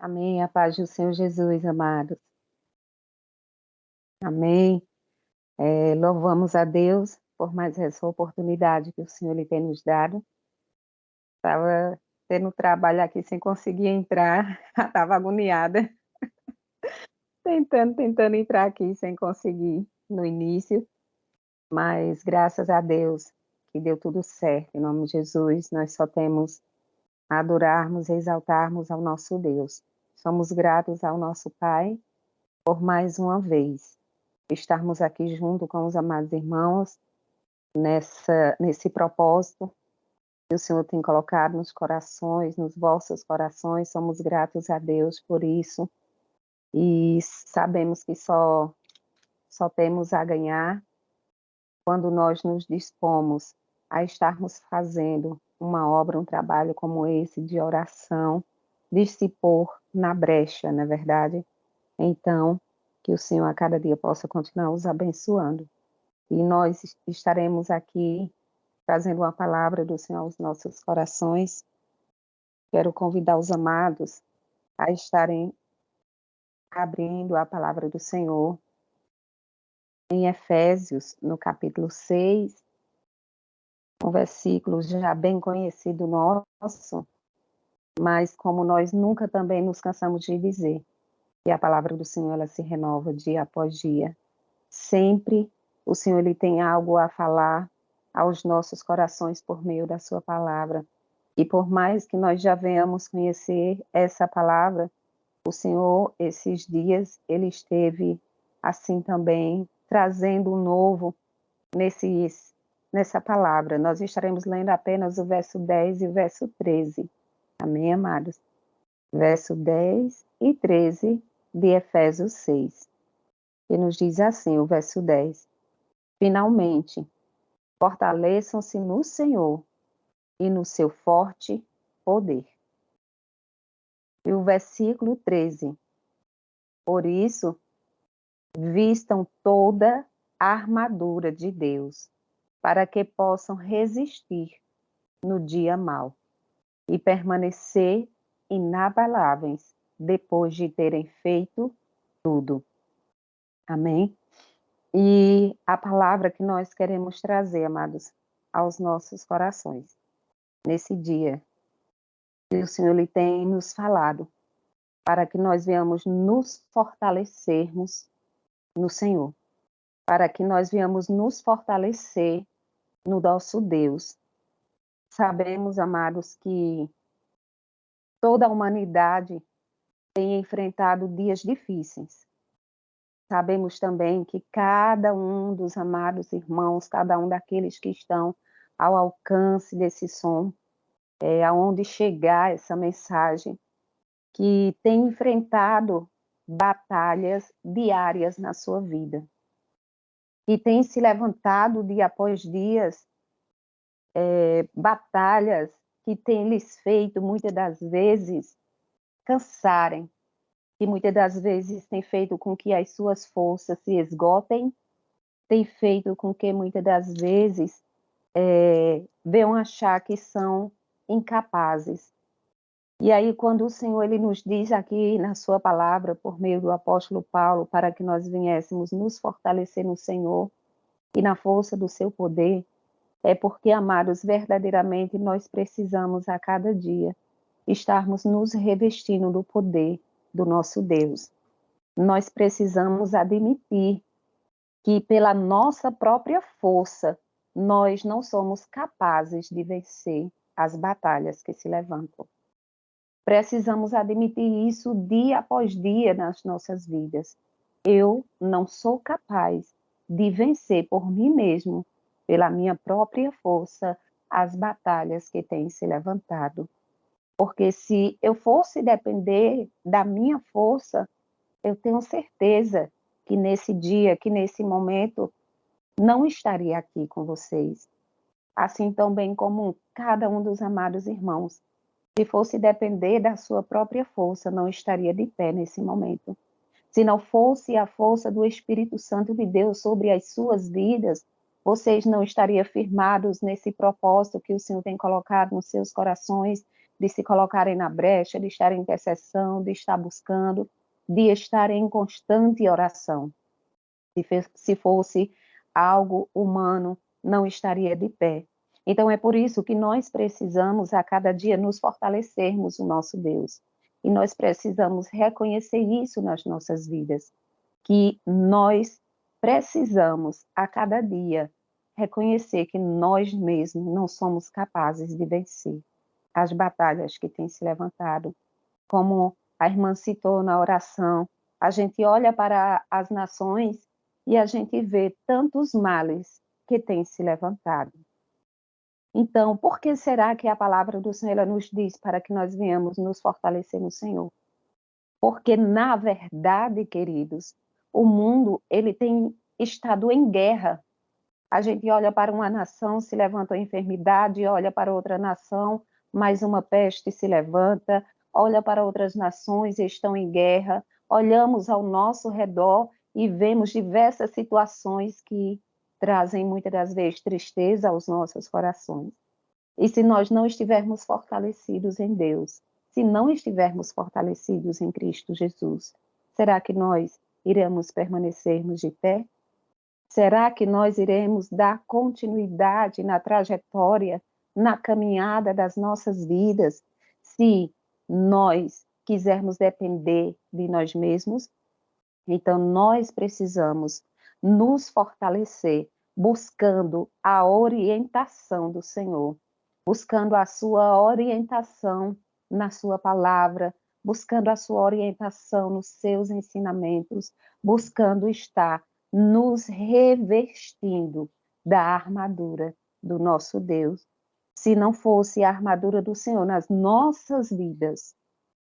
Amém. A paz do Senhor Jesus, amados. Amém. Louvamos a Deus por mais essa oportunidade que o Senhor lhe tem nos dado. Estava tendo trabalho aqui sem conseguir entrar, estava agoniada, tentando entrar aqui sem conseguir no início, mas graças a Deus que deu tudo certo. Em nome de Jesus, nós só temos a adorarmos e exaltarmos ao nosso Deus. Somos gratos ao nosso Pai por mais uma vez estarmos aqui junto com os amados irmãos nesse propósito que o Senhor tem colocado nos corações, nos vossos corações. Somos gratos a Deus por isso e sabemos que só temos a ganhar quando nós nos dispomos a estarmos fazendo uma obra, um trabalho como esse de oração, de se pôr na brecha, não é verdade? Então, que o Senhor a cada dia possa continuar os abençoando. E nós estaremos aqui trazendo uma palavra do Senhor aos nossos corações. Quero convidar os amados a estarem abrindo a palavra do Senhor em Efésios, no capítulo 6, um versículo já bem conhecido nosso, mas como nós nunca também nos cansamos de dizer, que a palavra do Senhor ela se renova dia após dia. Sempre o Senhor ele tem algo a falar aos nossos corações por meio da sua palavra. E por mais que nós já venhamos conhecer essa palavra, o Senhor, esses dias, ele esteve assim também, trazendo um novo nessa palavra. Nós estaremos lendo apenas o verso 10 e o verso 13. Amém, amados? Verso 10 e 13 de Efésios 6. Que nos diz assim, o verso 10. Finalmente, fortaleçam-se no Senhor e no seu forte poder. E o versículo 13. Por isso, vistam toda a armadura de Deus, para que possam resistir no dia mau e permanecer inabaláveis depois de terem feito tudo. Amém? E a palavra que nós queremos trazer, amados, aos nossos corações, nesse dia, que o Senhor lhe tem nos falado, para que nós venhamos nos fortalecermos no Senhor, para que nós venhamos nos fortalecer no nosso Deus. Sabemos, amados, que toda a humanidade tem enfrentado dias difíceis. Sabemos também que cada um dos amados irmãos, cada um daqueles que estão ao alcance desse som, aonde chegar essa mensagem, que tem enfrentado batalhas diárias na sua vida, que tem se levantado dia após dia, batalhas que tem lhes feito muitas das vezes cansarem, que muitas das vezes tem feito com que as suas forças se esgotem, tem feito com que muitas das vezes venham achar que são incapazes. E aí, quando o Senhor ele nos diz aqui na sua palavra, por meio do apóstolo Paulo, para que nós viéssemos nos fortalecer no Senhor e na força do seu poder, é porque, amados, verdadeiramente nós precisamos a cada dia estarmos nos revestindo do poder do nosso Deus. Nós precisamos admitir que pela nossa própria força nós não somos capazes de vencer as batalhas que se levantam. Precisamos admitir isso dia após dia nas nossas vidas. Eu não sou capaz de vencer por mim mesmo, pela minha própria força, as batalhas que têm se levantado. Porque se eu fosse depender da minha força, eu tenho certeza que nesse dia, que nesse momento, não estaria aqui com vocês. Assim também como cada um dos amados irmãos. Se fosse depender da sua própria força, não estaria de pé nesse momento. Se não fosse a força do Espírito Santo de Deus sobre as suas vidas, vocês não estariam firmados nesse propósito que o Senhor tem colocado nos seus corações de se colocarem na brecha, de estar em intercessão, de estar buscando, de estar em constante oração. Se fosse algo humano, não estaria de pé. Então é por isso que nós precisamos a cada dia nos fortalecermos o nosso Deus. E nós precisamos reconhecer isso nas nossas vidas, que nós precisamos a cada dia reconhecer que nós mesmos não somos capazes de vencer as batalhas que têm se levantado. Como a irmã citou na oração, a gente olha para as nações e a gente vê tantos males que têm se levantado. Então, por que será que a palavra do Senhor ela nos diz para que nós venhamos nos fortalecer no Senhor? Porque, na verdade, queridos, o mundo ele tem estado em guerra. A gente olha para uma nação, se levanta a enfermidade, olha para outra nação, mais uma peste se levanta, olha para outras nações e estão em guerra, olhamos ao nosso redor e vemos diversas situações que trazem muitas das vezes tristeza aos nossos corações. E se nós não estivermos fortalecidos em Deus, se não estivermos fortalecidos em Cristo Jesus, será que nós iremos permanecermos de pé? Será que nós iremos dar continuidade na trajetória, na caminhada das nossas vidas, se nós quisermos depender de nós mesmos? Então, nós precisamos nos fortalecer, buscando a orientação do Senhor, buscando a sua orientação na sua palavra, buscando a sua orientação nos seus ensinamentos, buscando estar nos revestindo da armadura do nosso Deus. Se não fosse a armadura do Senhor nas nossas vidas,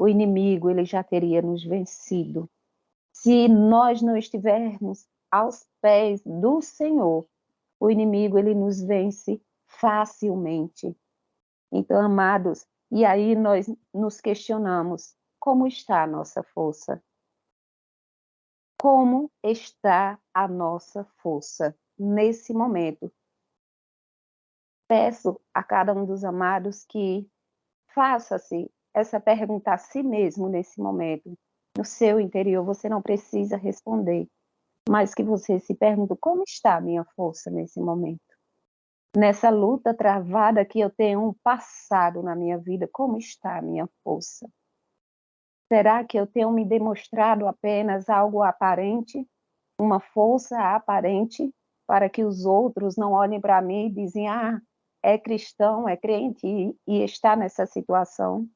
o inimigo ele já teria nos vencido. Se nós não estivermos aos pés do Senhor, o inimigo ele nos vence facilmente. Então, amados, e aí nós nos questionamos, como está a nossa força? Como está a nossa força nesse momento? Peço a cada um dos amados que faça-se essa pergunta a si mesmo nesse momento. No seu interior, você não precisa responder, mas que você se pergunte, como está a minha força nesse momento? Nessa luta travada que eu tenho passado na minha vida, como está a minha força? Será que eu tenho me demonstrado apenas algo aparente, uma força aparente, para que os outros não olhem para mim e dizem, é cristão, é crente e está nessa situação?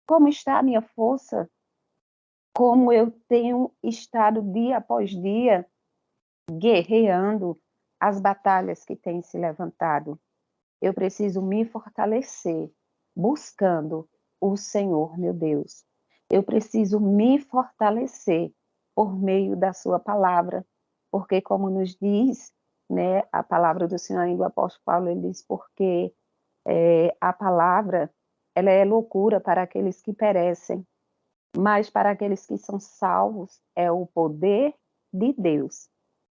Como está a minha força? Como eu tenho estado dia após dia guerreando as batalhas que têm se levantado? Eu preciso me fortalecer, buscando o Senhor, meu Deus. Eu preciso me fortalecer por meio da sua palavra, porque como nos diz, né, a palavra do Senhor ainda, o apóstolo Paulo, ele diz, porque a palavra, ela é loucura para aqueles que perecem, mas para aqueles que são salvos, é o poder de Deus.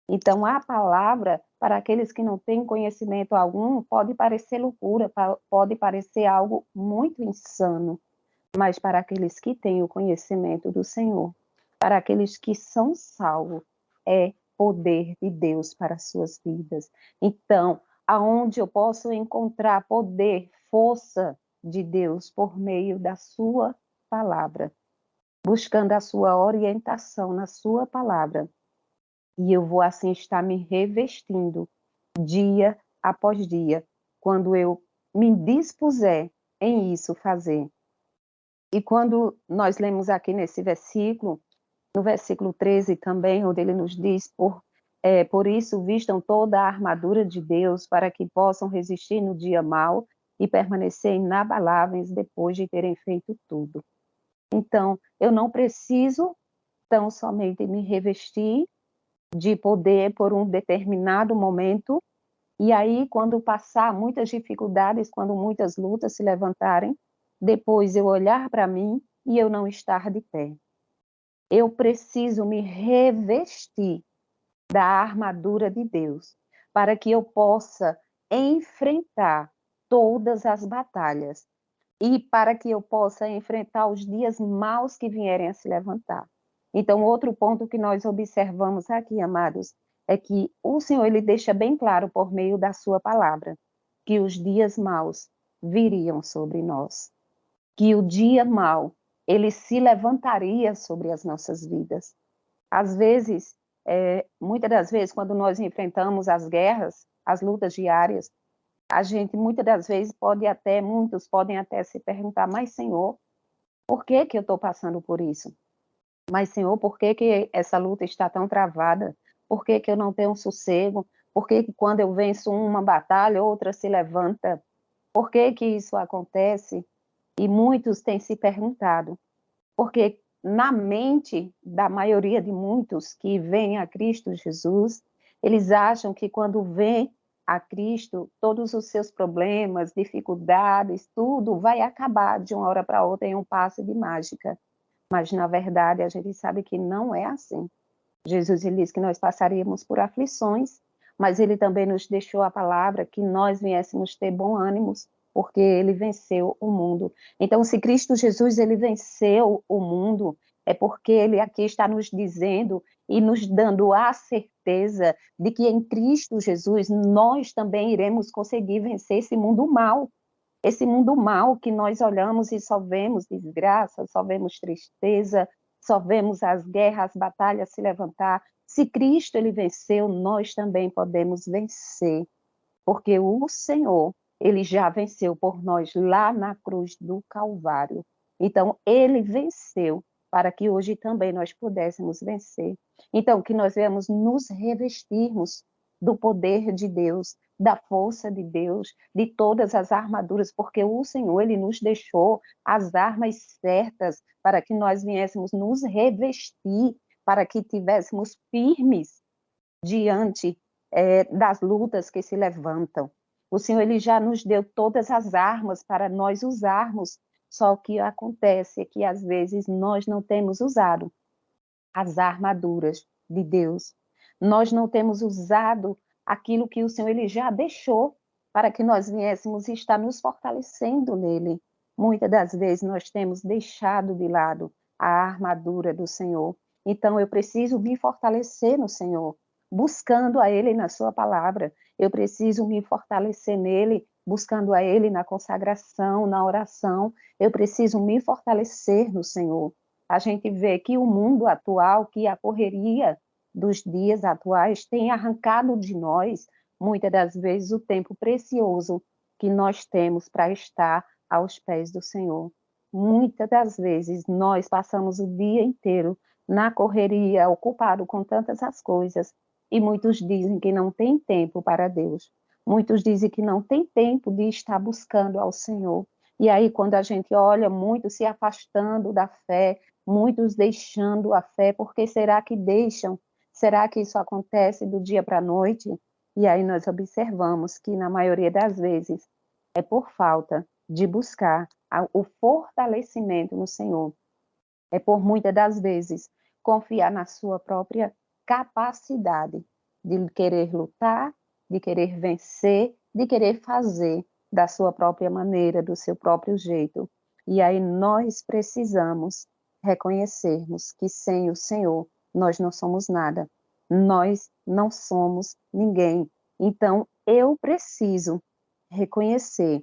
Então, a palavra, para aqueles que não têm conhecimento algum, pode parecer loucura, pode parecer algo muito insano, mas para aqueles que têm o conhecimento do Senhor, para aqueles que são salvos, é poder de Deus para as suas vidas. Então, aonde eu posso encontrar poder, força de Deus por meio da sua palavra, buscando a sua orientação na sua palavra. E eu vou assim estar me revestindo dia após dia, quando eu me dispuser em isso fazer. E quando nós lemos aqui nesse versículo, no versículo 13 também, onde ele nos diz, por isso vistam toda a armadura de Deus para que possam resistir no dia mau e permanecer inabaláveis depois de terem feito tudo. Então, eu não preciso tão somente me revestir de poder por um determinado momento, e aí quando passar muitas dificuldades, quando muitas lutas se levantarem, depois eu olhar para mim e eu não estar de pé. Eu preciso me revestir da armadura de Deus, para que eu possa enfrentar todas as batalhas, e para que eu possa enfrentar os dias maus que vierem a se levantar. Então, outro ponto que nós observamos aqui, amados, é que o Senhor ele deixa bem claro por meio da sua palavra que os dias maus viriam sobre nós, que o dia mau ele se levantaria sobre as nossas vidas. Às vezes, muitas das vezes, quando nós enfrentamos as guerras, as lutas diárias, a gente muitas das vezes muitos podem até se perguntar, mas Senhor, por que que eu estou passando por isso? Mas Senhor, por que que essa luta está tão travada? Por que que eu não tenho sossego? Por que que quando eu venço uma batalha, outra se levanta? Por que que isso acontece? E muitos têm se perguntado, porque na mente da maioria de muitos que vêm a Cristo Jesus, eles acham que quando vêm a Cristo, todos os seus problemas, dificuldades, tudo vai acabar de uma hora para outra em um passe de mágica. Mas, na verdade, a gente sabe que não é assim. Jesus ele disse que nós passaríamos por aflições, mas ele também nos deixou a palavra que nós viéssemos ter bom ânimo, porque ele venceu o mundo. Então, se Cristo Jesus ele venceu o mundo, é porque ele aqui está nos dizendo e nos dando a certeza de que em Cristo Jesus nós também iremos conseguir vencer esse mundo mal que nós olhamos e só vemos desgraça, só vemos tristeza, só vemos as guerras, as batalhas se levantar. Se Cristo ele venceu, nós também podemos vencer, porque o Senhor, ele já venceu por nós lá na cruz do Calvário. Então, ele venceu para que hoje também nós pudéssemos vencer. Então, que nós venhamos nos revestirmos do poder de Deus, da força de Deus, de todas as armaduras, porque o Senhor, ele nos deixou as armas certas para que nós viéssemos nos revestir, para que tivéssemos firmes diante das lutas que se levantam. O Senhor ele já nos deu todas as armas para nós usarmos, só o que acontece é que às vezes nós não temos usado as armaduras de Deus. Nós não temos usado aquilo que o Senhor ele já deixou para que nós viéssemos estar nos fortalecendo nele. Muitas das vezes nós temos deixado de lado a armadura do Senhor. Então eu preciso me fortalecer no Senhor, buscando a Ele na Sua palavra. Eu preciso me fortalecer nele, buscando a Ele na consagração, na oração. Eu preciso me fortalecer no Senhor. A gente vê que o mundo atual, que a correria dos dias atuais tem arrancado de nós, muitas das vezes, o tempo precioso que nós temos para estar aos pés do Senhor. Muitas das vezes nós passamos o dia inteiro na correria, ocupado com tantas as coisas, e muitos dizem que não tem tempo para Deus. Muitos dizem que não tem tempo de estar buscando ao Senhor. E aí, quando a gente olha muito se afastando da fé, muitos deixando a fé, porque será que deixam? Será que isso acontece do dia para a noite? E aí nós observamos que, na maioria das vezes, é por falta de buscar o fortalecimento no Senhor. É por muitas das vezes confiar na sua própria capacidade de querer lutar, de querer vencer, de querer fazer da sua própria maneira, do seu próprio jeito. E aí nós precisamos reconhecermos que sem o Senhor nós não somos nada, nós não somos ninguém. Então eu preciso reconhecer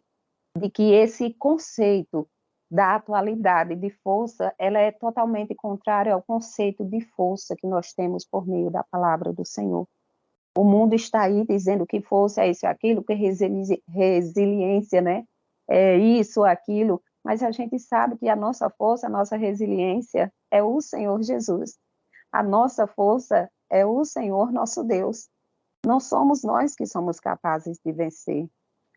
de que esse conceito da atualidade de força, ela é totalmente contrária ao conceito de força que nós temos por meio da palavra do Senhor. O mundo está aí dizendo que força é isso, aquilo, que resiliência, né? É isso, aquilo, mas a gente sabe que a nossa força, a nossa resiliência é o Senhor Jesus. A nossa força é o Senhor nosso Deus. Não somos nós que somos capazes de vencer.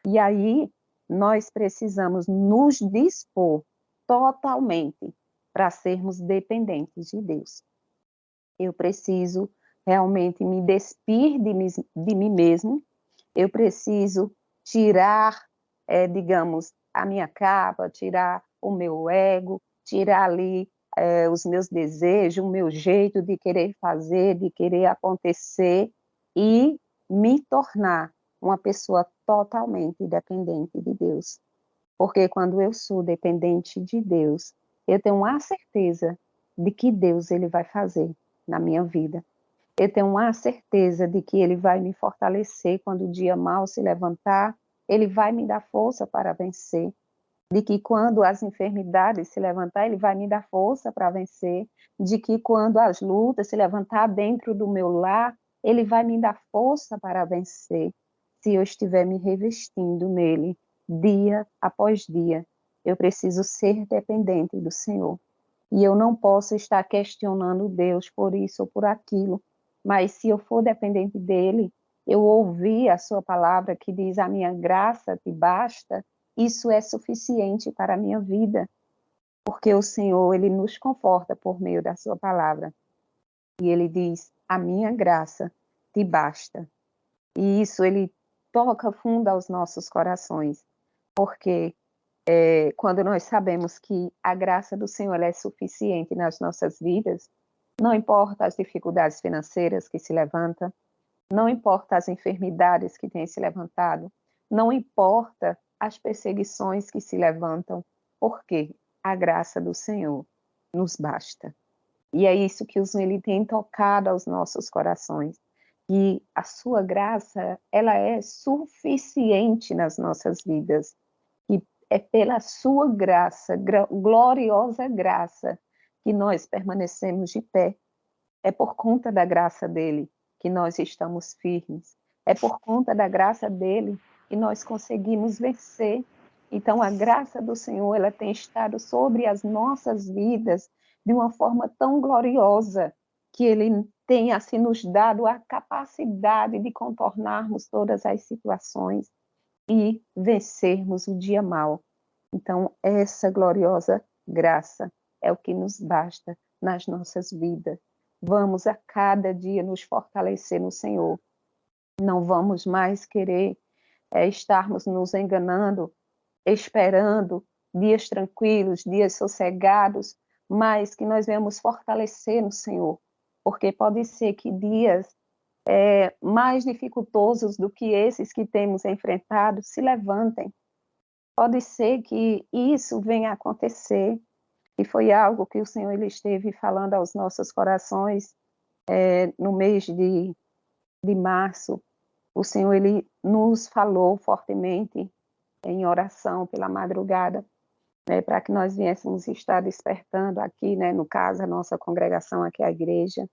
E aí nós precisamos nos dispor totalmente para sermos dependentes de Deus. Eu preciso realmente me despir de mim mesmo, eu preciso tirar, digamos, a minha capa, tirar o meu ego, tirar ali os meus desejos, o meu jeito de querer fazer, de querer acontecer e me tornar uma pessoa totalmente dependente de Deus. Porque quando eu sou dependente de Deus, eu tenho a certeza de que Deus ele vai fazer na minha vida. Eu tenho a certeza de que ele vai me fortalecer quando o dia mal se levantar, ele vai me dar força para vencer. De que quando as enfermidades se levantar, ele vai me dar força para vencer. De que quando as lutas se levantar dentro do meu lar, ele vai me dar força para vencer. Se eu estiver me revestindo nele, dia após dia, eu preciso ser dependente do Senhor. E eu não posso estar questionando Deus por isso ou por aquilo, mas se eu for dependente dele, eu ouvir a sua palavra que diz: a minha graça te basta, isso é suficiente para a minha vida, porque o Senhor, ele nos conforta por meio da sua palavra. E ele diz: a minha graça te basta. E isso ele toca fundo aos nossos corações, porque quando nós sabemos que a graça do Senhor é suficiente nas nossas vidas, não importa as dificuldades financeiras que se levantam, não importa as enfermidades que têm se levantado, não importa as perseguições que se levantam, porque a graça do Senhor nos basta. E é isso que ele tem tocado aos nossos corações, que a sua graça, ela é suficiente nas nossas vidas, que é pela sua graça, gloriosa graça, que nós permanecemos de pé. É por conta da graça dele que nós estamos firmes. É por conta da graça dele que nós conseguimos vencer. Então, a graça do Senhor, ela tem estado sobre as nossas vidas de uma forma tão gloriosa, que ele tem assim nos dado a capacidade de contornarmos todas as situações e vencermos o dia mal. Então, essa gloriosa graça é o que nos basta nas nossas vidas. Vamos a cada dia nos fortalecer no Senhor. Não vamos mais querer estarmos nos enganando, esperando dias tranquilos, dias sossegados, mas que nós venhamos fortalecer no Senhor, porque pode ser que dias mais dificultosos do que esses que temos enfrentado se levantem. Pode ser que isso venha a acontecer, e foi algo que o Senhor ele esteve falando aos nossos corações no mês de março. O Senhor ele nos falou fortemente em oração pela madrugada, para que nós viéssemos estar despertando aqui, no caso, a nossa congregação aqui, a igreja,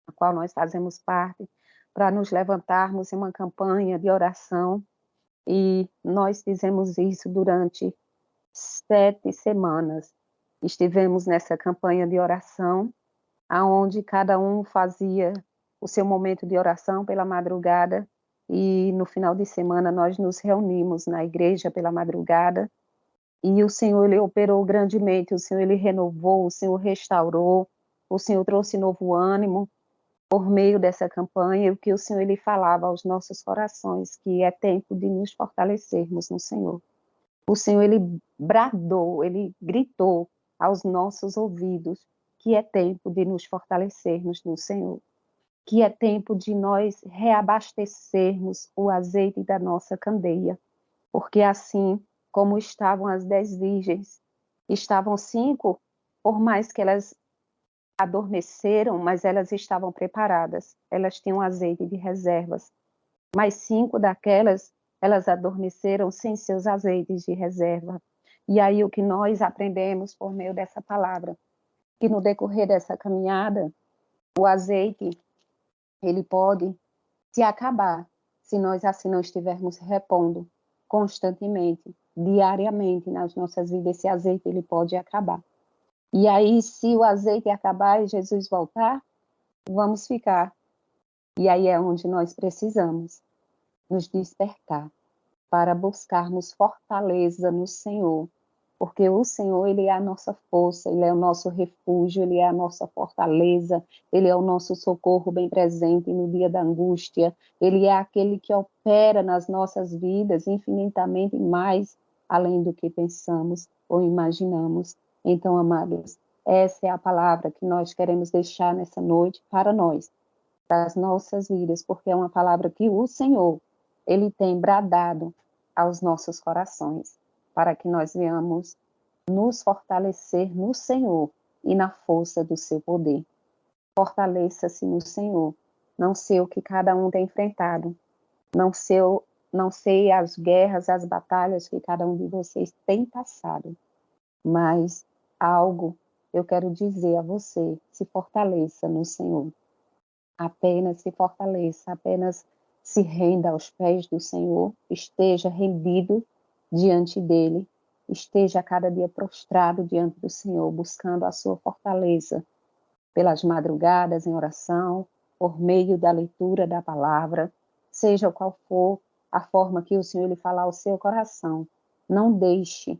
a qual nós fazemos parte, para nos levantarmos em uma campanha de oração, e nós fizemos isso durante 7 semanas. Estivemos nessa campanha de oração, aonde cada um fazia o seu momento de oração pela madrugada, e no final de semana nós nos reunimos na igreja pela madrugada, e o Senhor ele operou grandemente, o Senhor ele renovou, o Senhor restaurou, o Senhor trouxe novo ânimo por meio dessa campanha, e o que o Senhor ele falava aos nossos corações, que é tempo de nos fortalecermos no Senhor. O Senhor, ele bradou, ele gritou aos nossos ouvidos que é tempo de nos fortalecermos no Senhor, que é tempo de nós reabastecermos o azeite da nossa candeia, porque assim como estavam as 10 virgens, estavam 5, por mais que elas adormeceram, mas elas estavam preparadas, elas tinham azeite de reservas, mas 5 daquelas, elas adormeceram sem seus azeites de reserva. E aí o que nós aprendemos por meio dessa palavra, que no decorrer dessa caminhada, o azeite, ele pode se acabar, se nós assim não estivermos repondo constantemente, diariamente nas nossas vidas, esse azeite ele pode acabar. E aí, se o azeite acabar e Jesus voltar, vamos ficar. E aí é onde nós precisamos nos despertar para buscarmos fortaleza no Senhor, porque o Senhor, ele é a nossa força, ele é o nosso refúgio, ele é a nossa fortaleza, ele é o nosso socorro bem presente no dia da angústia, ele é aquele que opera nas nossas vidas infinitamente mais além do que pensamos ou imaginamos. Então, amados, essa é a palavra que nós queremos deixar nessa noite para nós, para as nossas vidas, porque é uma palavra que o Senhor, ele tem bradado aos nossos corações, para que nós venhamos nos fortalecer no Senhor e na força do seu poder. Fortaleça-se no Senhor. Não sei o que cada um tem enfrentado, não sei as guerras, as batalhas que cada um de vocês tem passado, mas algo eu quero dizer a você: se fortaleça no Senhor. Apenas se fortaleça, apenas se renda aos pés do Senhor, esteja rendido diante dele, esteja a cada dia prostrado diante do Senhor, buscando a sua fortaleza pelas madrugadas em oração, por meio da leitura da palavra, seja qual for a forma que o Senhor lhe falar ao seu coração. Não deixe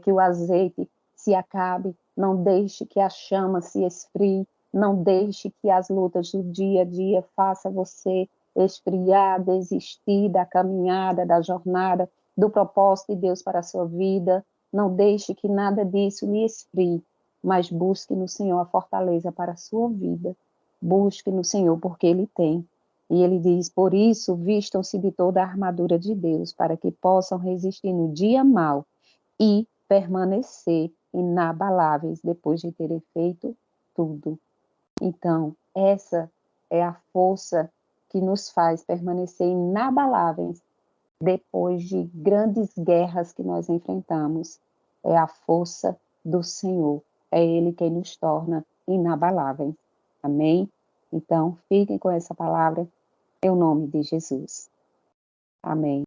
que o azeite se acabe, não deixe que a chama se esfrie, não deixe que as lutas do dia a dia façam você esfriar, desistir da caminhada, da jornada, do propósito de Deus para a sua vida. Não deixe que nada disso lhe esfrie, mas busque no Senhor a fortaleza para a sua vida. Busque no Senhor, porque Ele tem. E Ele diz: por isso, vistam-se de toda a armadura de Deus, para que possam resistir no dia mau e permanecer inabaláveis depois de terem feito tudo. Então, essa é a força que nos faz permanecer inabaláveis depois de grandes guerras que nós enfrentamos. É a força do Senhor. É Ele quem nos torna inabaláveis. Amém? Então, fiquem com essa palavra, em nome de Jesus. Amém.